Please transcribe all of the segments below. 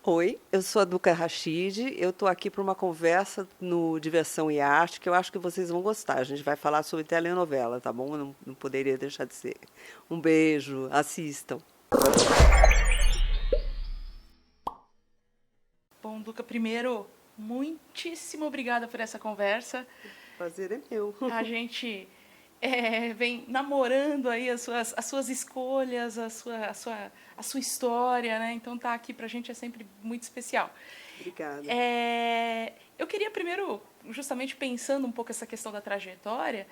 Oi, eu sou a Duca Rachid. Eu estou aqui para uma conversa no Diversão e Arte que eu acho que vocês vão gostar. A gente vai falar sobre telenovela, tá bom? Não poderia deixar de ser. Um beijo, assistam. Bom, Duca, primeiro, muitíssimo obrigada por essa conversa. Prazer é meu. A gente vem namorando aí as suas escolhas, a sua história, né? Então tá aqui pra gente é sempre muito especial. Obrigada. Eu queria primeiro, justamente pensando um pouco essa questão da trajetória,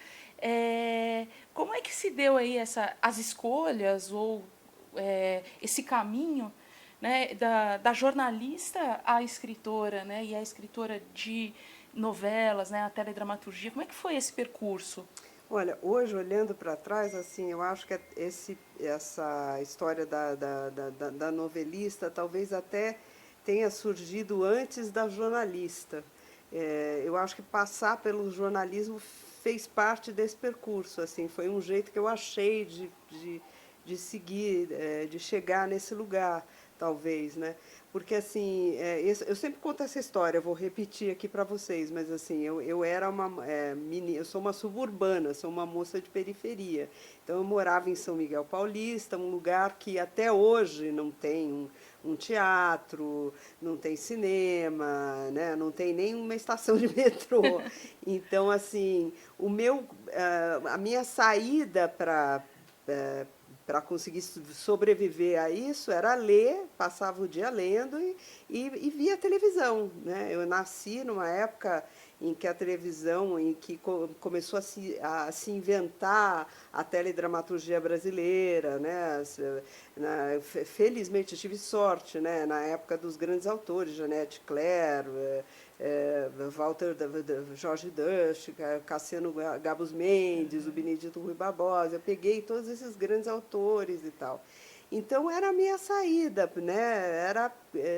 como é que se deu aí as escolhas ou esse caminho, né, da jornalista à escritora, né, e a escritora de novelas, né, a teledramaturgia? Como é que foi esse percurso? Olha, hoje olhando para trás, assim, eu acho que essa história da novelista talvez até tenha surgido antes da jornalista. Eu acho que passar pelo jornalismo fez parte desse percurso, assim, foi um jeito que eu achei de seguir, de chegar nesse lugar, talvez, né? Porque assim, eu sempre conto essa história, eu vou repetir aqui para vocês, mas assim, eu era uma menina, eu sou uma suburbana, sou uma moça de periferia. Então eu morava em São Miguel Paulista, um lugar que até hoje não tem um teatro, não tem cinema, né? Não tem nenhuma estação de metrô. Então assim, a minha saída para conseguir sobreviver a isso era ler, passava o dia lendo e via televisão, né? Eu nasci numa época em que a televisão, em que começou a se inventar a teledramaturgia brasileira, né? Felizmente eu tive sorte, né? Na época dos grandes autores, Janete Claire, Walter, Jorge Dush, Cassiano Gabus Mendes, o Benedito Rui Barbosa. Eu peguei todos esses grandes autores e tal. Então era a minha saída, né? Era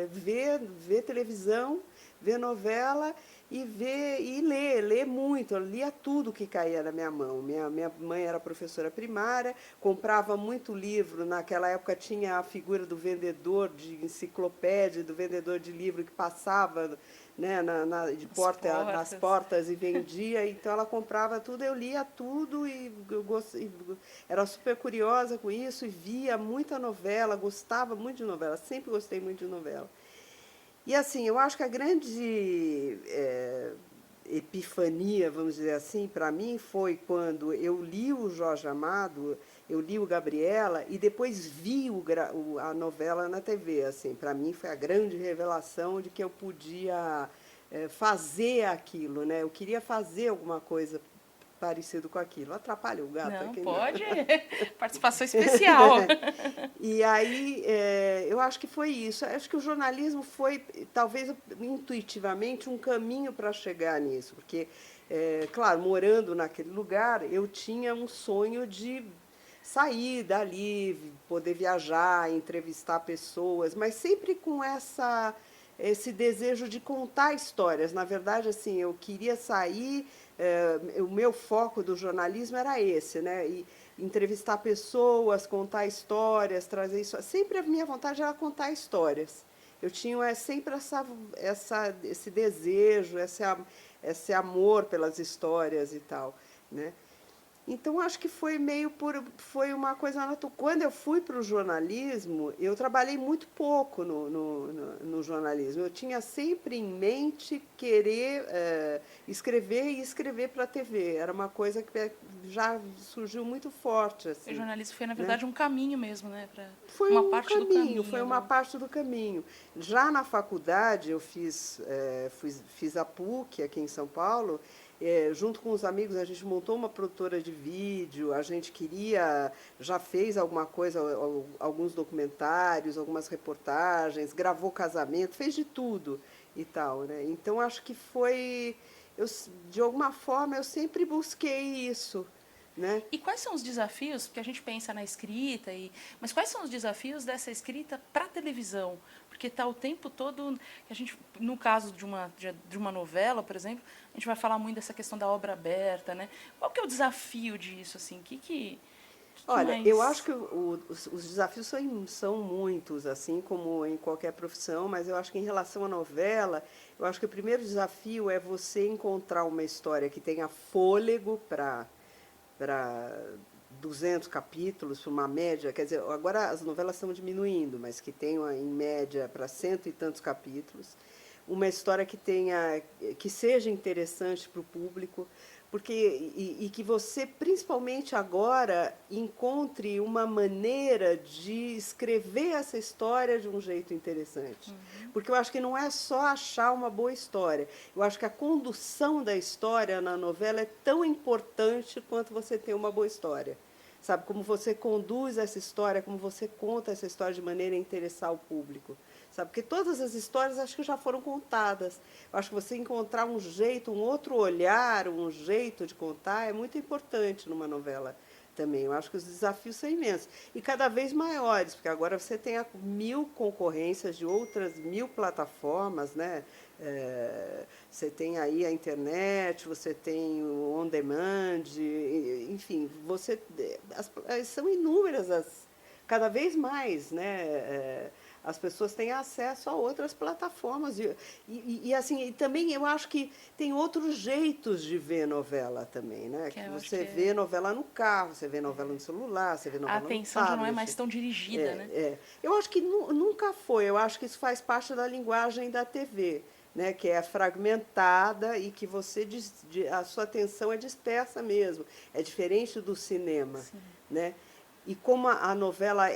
ver televisão, ver novela e ler muito. Eu lia tudo que caía na minha mão. Minha mãe era professora primária, comprava muito livro. Naquela época tinha a figura do vendedor de enciclopédia, do vendedor de livro que passava, né, de As porta nas portas. portas e vendia. Então ela comprava tudo, eu lia tudo era super curiosa com isso e via muita novela, gostava muito de novela, sempre gostei muito de novela. E assim, eu acho que a grande epifania, vamos dizer assim, para mim foi quando eu li o Jorge Amado, eu li o Gabriela e depois vi a novela na TV. Assim, para mim foi a grande revelação de que eu podia fazer aquilo, né? Eu queria fazer alguma coisa parecido com aquilo. Atrapalha o gato Não, aqui, não. pode. Participação especial. E aí, eu acho que foi isso. Acho que o jornalismo foi, talvez intuitivamente, um caminho para chegar nisso. Porque, claro, morando naquele lugar, eu tinha um sonho de sair dali, poder viajar, entrevistar pessoas, mas sempre com esse desejo de contar histórias. Na verdade, assim, eu queria sair, o meu foco do jornalismo era esse, né? E entrevistar pessoas, contar histórias, trazer isso. Sempre a minha vontade era contar histórias. Eu tinha sempre esse desejo, esse amor pelas histórias e tal, né? Então acho que foi uma coisa natural. Quando eu fui para o jornalismo, eu trabalhei muito pouco no jornalismo. Eu tinha sempre em mente querer escrever e escrever para a TV. Era uma coisa que já surgiu muito forte O assim, jornalismo foi, na né? verdade, um caminho mesmo, né? Foi Uma um parte do caminho, foi caminho uma do. parte do caminho. Já na faculdade, fiz a PUC aqui em São Paulo. Junto com os amigos, a gente montou uma produtora de vídeo. A gente já fez alguma coisa, alguns documentários, algumas reportagens, gravou casamento, fez de tudo e tal, né? Então acho que eu, de alguma forma, eu sempre busquei isso, né? E quais são os desafios, porque a gente pensa na escrita, mas quais são os desafios dessa escrita para televisão? Porque está o tempo todo, a gente, no caso de uma novela, por exemplo, a gente vai falar muito dessa questão da obra aberta, né? Qual que é o desafio disso, assim? Que Olha, eu acho mais? que os desafios são muitos, assim como em qualquer profissão, mas eu acho que em relação à novela, eu acho que o primeiro desafio é você encontrar uma história que tenha fôlego para 200 capítulos, para uma média, quer dizer, agora as novelas estão diminuindo, mas que tenham em média para cento e tantos capítulos, uma história que tenha, que seja interessante para o público, porque e que você, principalmente agora, encontre uma maneira de escrever essa história de um jeito interessante. Porque eu acho que não é só achar uma boa história. Eu acho que a condução da história na novela é tão importante quanto você ter uma boa história. Sabe, como você conduz essa história, como você conta essa história de maneira a interessar o público. Sabe, porque todas as histórias acho que já foram contadas. Eu acho que você encontrar um jeito, um outro olhar, um jeito de contar é muito importante numa novela também. Eu acho que os desafios são imensos. E cada vez maiores, porque agora você tem 1000 concorrências de outras 1000 plataformas, né? Você tem aí a internet, você tem o on demand, enfim, são inúmeras cada vez mais, né? As pessoas têm acesso a outras plataformas assim, e também eu acho que tem outros jeitos de ver novela também, né? Que Que eu acho você que vê novela no carro, você vê novela no celular, você vê a novela no atenção já não é mais tablet. tão dirigida, né? Eu acho que nunca foi. Eu acho que isso faz parte da linguagem da TV, né? Que é fragmentada e que a sua atenção é dispersa mesmo. É diferente do cinema, Sim. né? E como a novela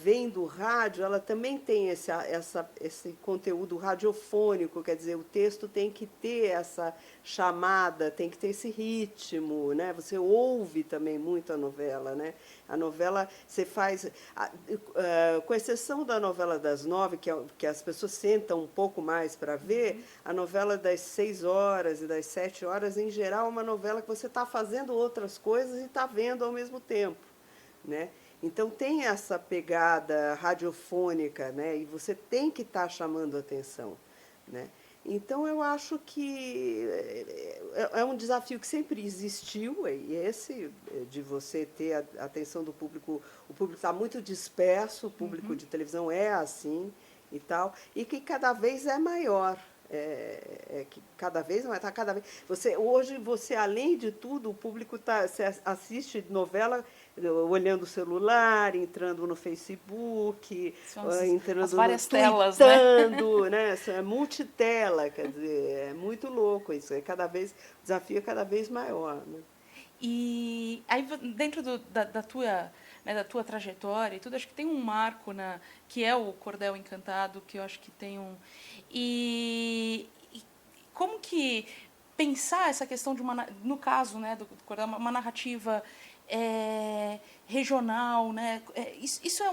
vem do rádio, ela também tem esse conteúdo radiofônico, quer dizer, o texto tem que ter essa chamada, tem que ter esse ritmo, né? Você ouve também muito a novela, né? A novela você faz, com exceção da novela das 9, que as pessoas sentam um pouco mais para ver, a novela das 6 horas e das 7 horas, em geral, é uma novela que você está fazendo outras coisas e está vendo ao mesmo tempo, né? Então tem essa pegada radiofônica, né? E você tem que estar chamando atenção, né? Então eu acho que é um desafio que sempre existiu, e esse de você ter a atenção do público, o público está muito disperso, o público de televisão é assim e tal, e que cada vez é maior. Que cada vez mais está cada vez. Hoje você além de tudo o público você assiste novela olhando o celular, entrando no Facebook, São as entrando no várias telas, né? tweetando, né? É multitela, quer dizer, é muito louco isso. O desafio é cada vez maior, né? E aí dentro da tua trajetória e tudo, acho que tem um marco que é o Cordel Encantado, que eu acho que tem um e como que pensar essa questão de no caso, né, do Cordel, uma narrativa regional, né? Isso é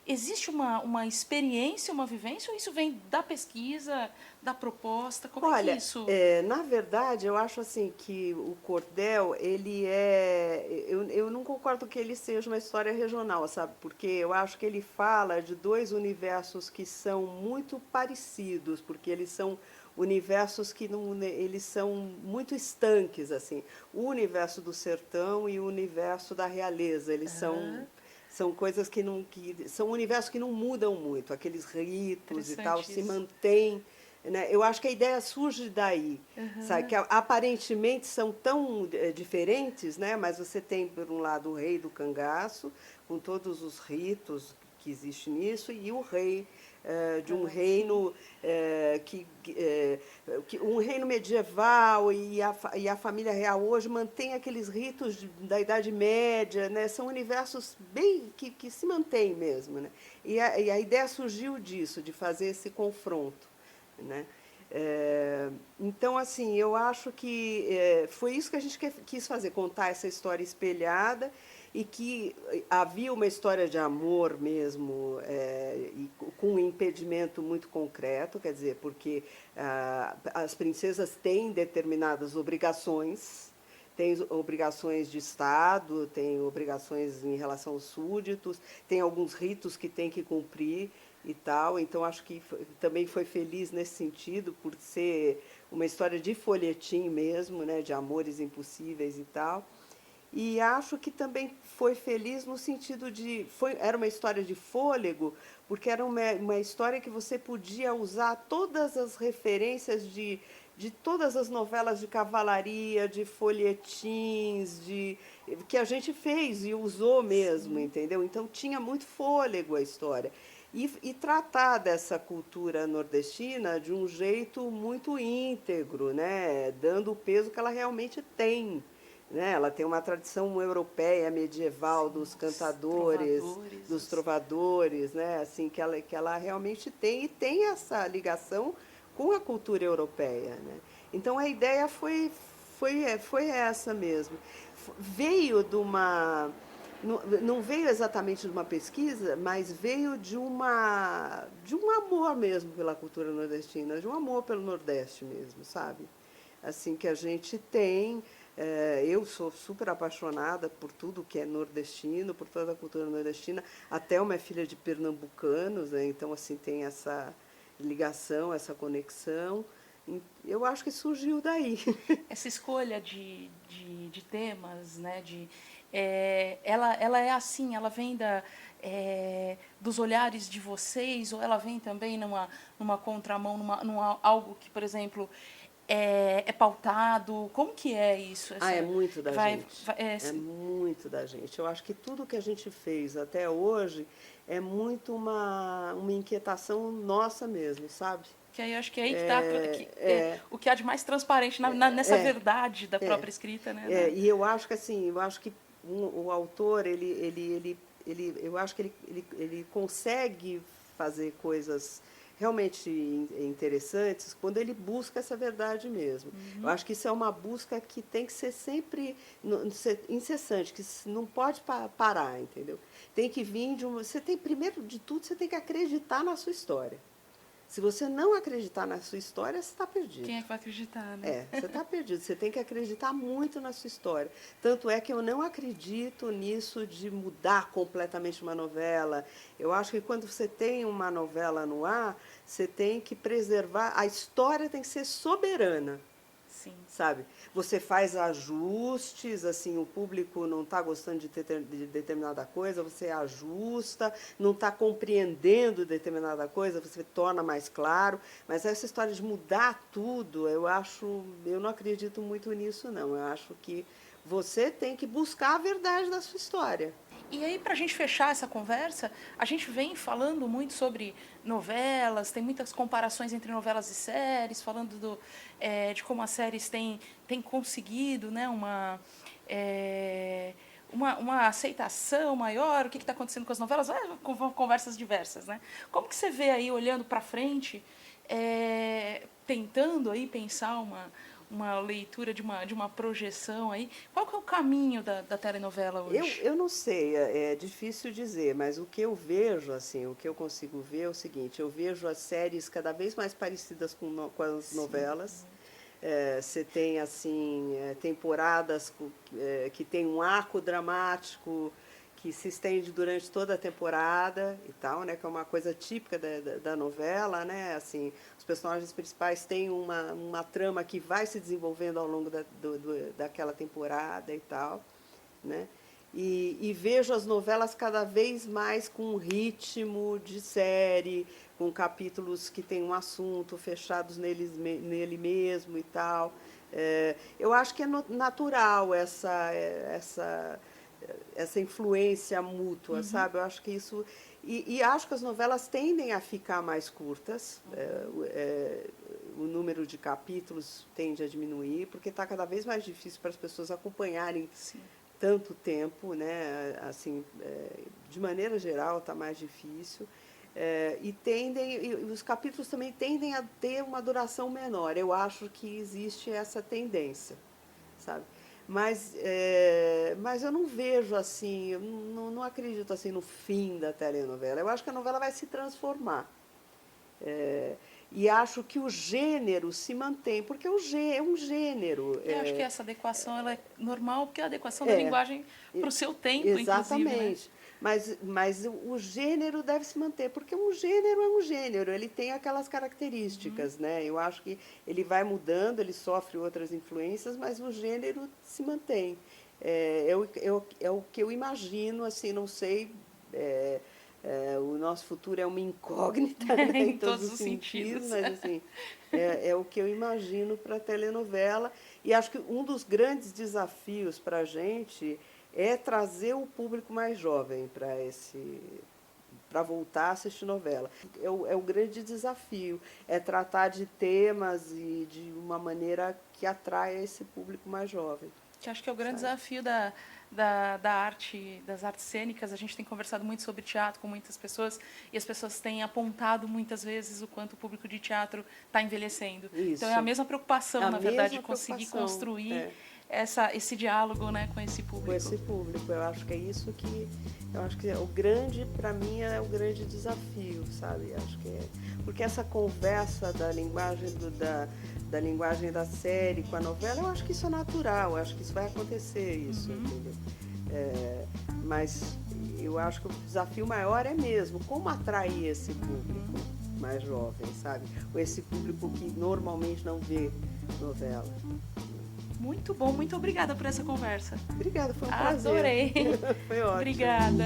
existe uma experiência, uma vivência, ou isso vem da pesquisa, da proposta? Como é que Olha, isso? na verdade, eu acho assim que o cordel, ele é. Eu não concordo que ele seja uma história regional, sabe? Porque eu acho que ele fala de dois universos que são muito parecidos, porque eles são universos que não, eles são muito estanques, assim. O universo do sertão e o universo da realeza, eles são coisas são universos que não mudam muito, aqueles ritos e tal Interessante se isso. mantêm, né? Eu acho que a ideia surge daí, sabe? Que aparentemente são tão diferentes, né? Mas você tem, por um lado, o rei do cangaço, com todos os ritos que existem nisso, e o rei de um reino um reino medieval e a família real hoje mantém aqueles ritos da Idade Média, né? São universos bem que se mantêm mesmo, né? E a ideia surgiu disso, de fazer esse confronto, né? Então, assim, eu acho que foi isso que a gente quis fazer, contar essa história espelhada e que havia uma história de amor mesmo, e com um impedimento muito concreto, quer dizer, porque as princesas têm determinadas obrigações, tem obrigações de Estado, tem obrigações em relação aos súditos, tem alguns ritos que tem que cumprir e tal. Então, acho que também foi feliz nesse sentido, por ser uma história de folhetim mesmo, né, de amores impossíveis e tal. e acho que também foi feliz no sentido de, era uma história de fôlego, porque era uma história que você podia usar todas as referências de todas as novelas de cavalaria, de folhetins, que a gente fez e usou mesmo, Sim. entendeu? Então tinha muito fôlego a história. E tratar dessa cultura nordestina de um jeito muito íntegro, né? Dando o peso que ela realmente tem. Né? Ela tem uma tradição europeia medieval Sim, dos os cantadores, trovadores, dos trovadores, né? Assim, que ela realmente tem, e tem essa ligação com a cultura europeia. Né? Então a ideia foi essa mesmo. Veio de uma. Não veio exatamente de uma pesquisa, mas veio de um amor mesmo pela cultura nordestina, de um amor pelo Nordeste mesmo, sabe? Assim que a gente tem. Eu sou super apaixonada por tudo que é nordestino, por toda a cultura nordestina. Até uma filha de pernambucanos, né? Então assim tem essa ligação, essa conexão. Eu acho que surgiu daí. Essa escolha de temas, né, ela é assim, ela vem dos olhares de vocês, ou ela vem também numa contramão, algo que, por exemplo, é pautado? Como que é isso? Ah, é muito da gente. Vai, É muito da gente. Eu acho que tudo que a gente fez até hoje é muito uma inquietação nossa mesmo, sabe? que aí eu acho que é aí que está É, é, o que há de mais transparente nessa é, verdade da é, própria escrita, né? e eu acho que assim, eu acho que o autor, eu acho que ele consegue fazer coisas realmente interessantes quando ele busca essa verdade mesmo. Eu acho que isso é uma busca que tem que ser sempre incessante, que não pode parar, entendeu? Tem que vir de uma. Você tem, primeiro de tudo, você tem que acreditar na sua história. Se você não acreditar na sua história, você está Quem perdido. é que vai acreditar, né? Você está perdido. Você tem que acreditar muito na sua história. Tanto é que eu não acredito nisso de mudar completamente uma novela. Eu acho que quando você tem uma novela no ar, você tem que preservar. A história tem que ser soberana, Sim. sabe? Você faz ajustes, assim, o público não está gostando de determinada coisa, você ajusta, não está compreendendo determinada coisa, você torna mais claro. Mas essa história de mudar tudo, eu não acredito muito nisso, não. Eu acho que você tem que buscar a verdade da sua história. E aí, para a gente fechar essa conversa, a gente vem falando muito sobre novelas, tem muitas comparações entre novelas e séries, falando de como as séries têm conseguido, né, uma aceitação maior, o que está acontecendo com as novelas, conversas diversas. Né? Como que você vê aí, olhando para frente, tentando aí pensar uma leitura de uma projeção aí. Qual que é o caminho da telenovela hoje? Eu não sei, é difícil dizer, mas o que eu vejo, assim, o que eu consigo ver é o seguinte, eu vejo as séries cada vez mais parecidas com as Sim. novelas. Você tem, assim, temporadas que tem um arco dramático que se estende durante toda a temporada e tal, né, que é uma coisa típica da novela, né, assim, os personagens principais têm uma trama que vai se desenvolvendo ao longo daquela temporada e tal, né? E vejo as novelas cada vez mais com um ritmo de série, com capítulos que têm um assunto fechados nele mesmo e tal. Eu acho que é natural essa influência mútua, Uhum. sabe? Eu acho que isso. E acho que as novelas tendem a ficar mais curtas, o número de capítulos tende a diminuir, porque está cada vez mais difícil para as pessoas acompanharem Sim. tanto tempo, né? Assim, de maneira geral está mais difícil. E os capítulos também tendem a ter uma duração menor. Eu acho que existe essa tendência, sabe? Mas eu não vejo assim, eu não acredito assim no fim da telenovela. Eu acho que a novela vai se transformar. É, e acho que o gênero se mantém, porque é um gênero. E acho que essa adequação ela é normal, porque é a adequação da É, linguagem para o seu tempo, inclusive, né? exatamente. Mas o gênero deve se manter, porque um gênero é um gênero, ele tem aquelas características, né? Eu acho que ele vai mudando, ele sofre outras influências, mas o gênero se mantém. é o que eu imagino, assim, não sei, o nosso futuro é uma incógnita, né, Em em todos todos os os sentidos, sentidos. mas assim, é o que eu imagino para a telenovela. E acho que um dos grandes desafios para a gente é trazer o público mais jovem para voltar a assistir novela. É o grande desafio, é tratar de temas e de uma maneira que atraia esse público mais jovem, Que acho que é o grande sabe? desafio da arte, das artes cênicas. A gente tem conversado muito sobre teatro com muitas pessoas e as pessoas têm apontado muitas vezes o quanto o público de teatro está envelhecendo. Então é a Isso, mesma preocupação, a na verdade, de mesma conseguir preocupação, construir esse diálogo, né, com esse com público. esse público. Eu acho que é isso que eu acho que o grande, para mim, é o grande desafio, sabe? Acho que porque essa conversa da linguagem da linguagem da série com a novela, eu acho que isso é natural, eu acho que isso vai acontecer, isso, entendeu? Mas eu acho que o desafio maior é mesmo como atrair esse público mais jovem, sabe? Ou esse público que normalmente não vê novela. Muito bom, muito obrigada por essa conversa. Obrigada, foi um prazer. Adorei. Foi ótimo. Obrigada.